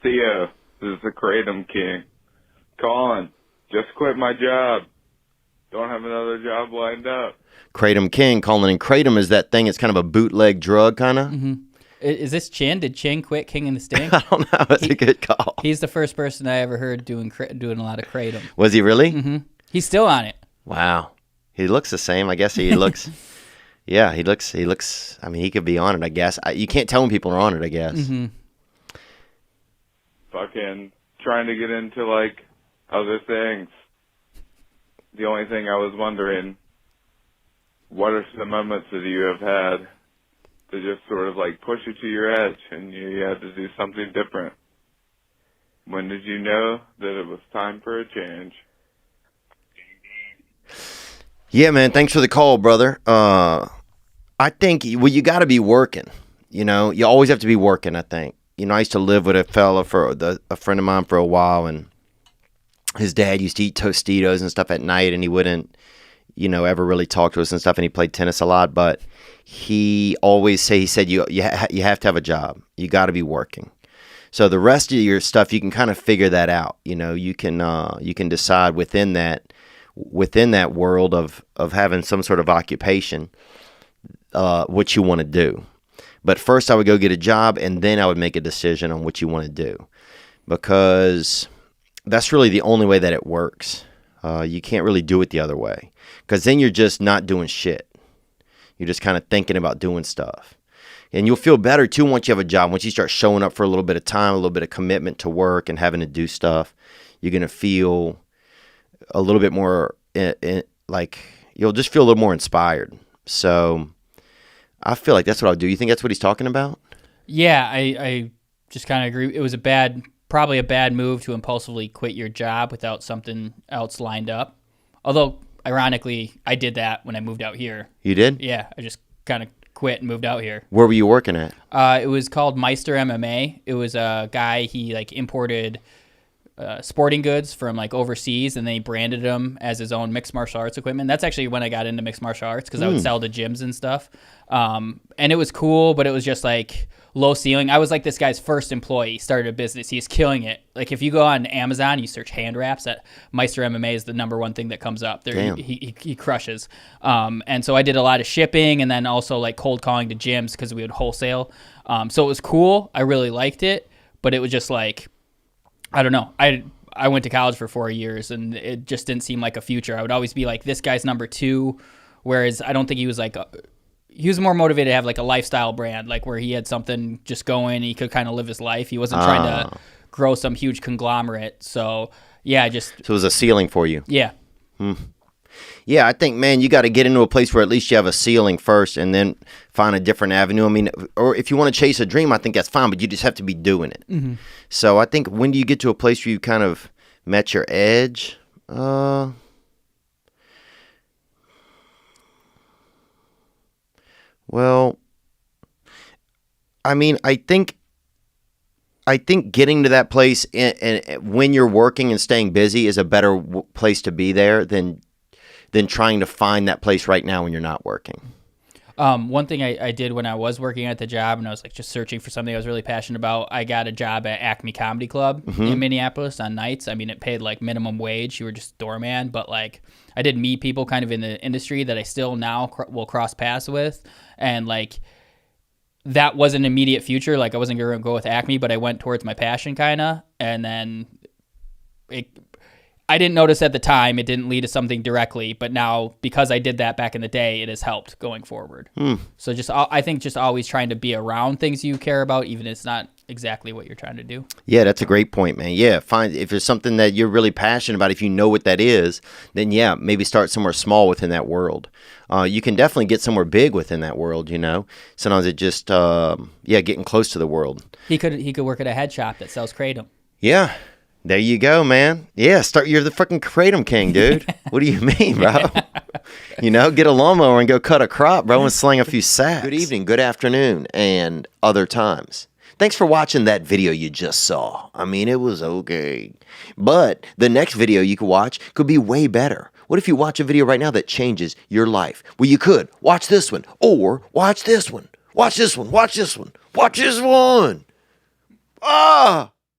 Theo, this is the Kratom King. Calling. Just quit my job. Don't have another job lined up. Kratom King calling in. Kratom is that thing. It's kind of a bootleg drug, kind of. Mm-hmm. Is this Chin? Did Chin quit King and the Sting? I don't know. That's a good call. He's the first person I ever heard doing a lot of Kratom. Was he really? Mm-hmm. He's still on it. Wow. He looks the same. I guess he looks. Yeah, he looks. I mean, he could be on it. I guess you can't tell when people are on it. I guess. Mm-hmm. Fucking trying to get into like other things. The only thing I was wondering, what are some moments that you have had to just sort of like push you to your edge and you had to do something different? When did you know that it was time for a change? Yeah, man. Thanks for the call, brother. I think you got to be working. You know, you always have to be working. I think. You know, I used to live with a fella a friend of mine for a while, and his dad used to eat Tostitos and stuff at night, and he wouldn't, ever really talk to us and stuff, and he played tennis a lot, but he said you have to have a job. You got to be working. So the rest of your stuff, you can kind of figure that out. You can decide within that world of having some sort of occupation, what you want to do. But first I would go get a job, and then I would make a decision on what you want to do, because that's really the only way that it works. You can't really do it the other way, because then you're just not doing shit. You're just kind of thinking about doing stuff. And you'll feel better, too, once you have a job. Once you start showing up for a little bit of time, a little bit of commitment to work and having to do stuff, you're going to feel a little bit more, like, you'll just feel a little more inspired. So I feel like that's what I'll do. You think that's what he's talking about? Yeah, I just kind of agree. It was probably a bad move to impulsively quit your job without something else lined up. Although, ironically, I did that when I moved out here. You did? Yeah, I just kind of quit and moved out here. Where were you working at? It was called Meister MMA. It was a guy, he imported sporting goods from overseas, and then he branded them as his own mixed martial arts equipment. That's actually when I got into mixed martial arts, because I would sell to gyms and stuff. And it was cool, but it was just low ceiling. I was this guy's first employee. He started a business. He's killing it. If you go on Amazon, you search hand wraps, that Meister MMA is the #1 thing that comes up. There, he crushes. And so I did a lot of shipping, and then also cold calling to gyms, because we would wholesale. So it was cool. I really liked it, but it was just I don't know. I went to college for 4 years, and it just didn't seem like a future. I would always be this guy's number 2, whereas I don't think he was he was more motivated to have a lifestyle brand, where he had something just going, and he could kind of live his life. He wasn't trying to grow some huge conglomerate. So yeah, so it was a ceiling for you. Yeah. Yeah, I think, man, you got to get into a place where at least you have a ceiling first, and then find a different avenue. I mean, or if you want to chase a dream, I think that's fine, but you just have to be doing it. Mm-hmm. So I think, when do you get to a place where you kind of met your edge? Well, I mean, I think getting to that place and when you're working and staying busy is a better place to be there than trying to find that place right now when you're not working. One thing I did when I was working at the job, and I was just searching for something I was really passionate about, I got a job at Acme Comedy Club in Minneapolis on nights. I mean, it paid minimum wage. You were just doorman, but I did meet people kind of in the industry that I still now will cross paths with, and that wasn't an immediate future. I wasn't going to go with Acme, but I went towards my passion kind of, and then I didn't notice at the time. It didn't lead to something directly, but now, because I did that back in the day, it has helped going forward. So I think just always trying to be around things you care about, even if it's not exactly what you're trying to do. Yeah, that's a great point, man. Yeah, if there's something that you're really passionate about, if you know what that is, then yeah, maybe start somewhere small within that world. You can definitely get somewhere big within that world, Sometimes it just, getting close to the world. He could work at a head shop that sells Kratom. Yeah. There you go, man. Yeah, you're the fucking Kratom King, dude. What do you mean, bro? Get a lawnmower and go cut a crop, bro, and sling a few sacks. Good evening, good afternoon, and other times. Thanks for watching that video you just saw. I mean, it was okay. But the next video you could watch could be way better. What if you watch a video right now that changes your life? Well, you could. Watch this one, or watch this one. Watch this one, watch this one, watch this one. Ah!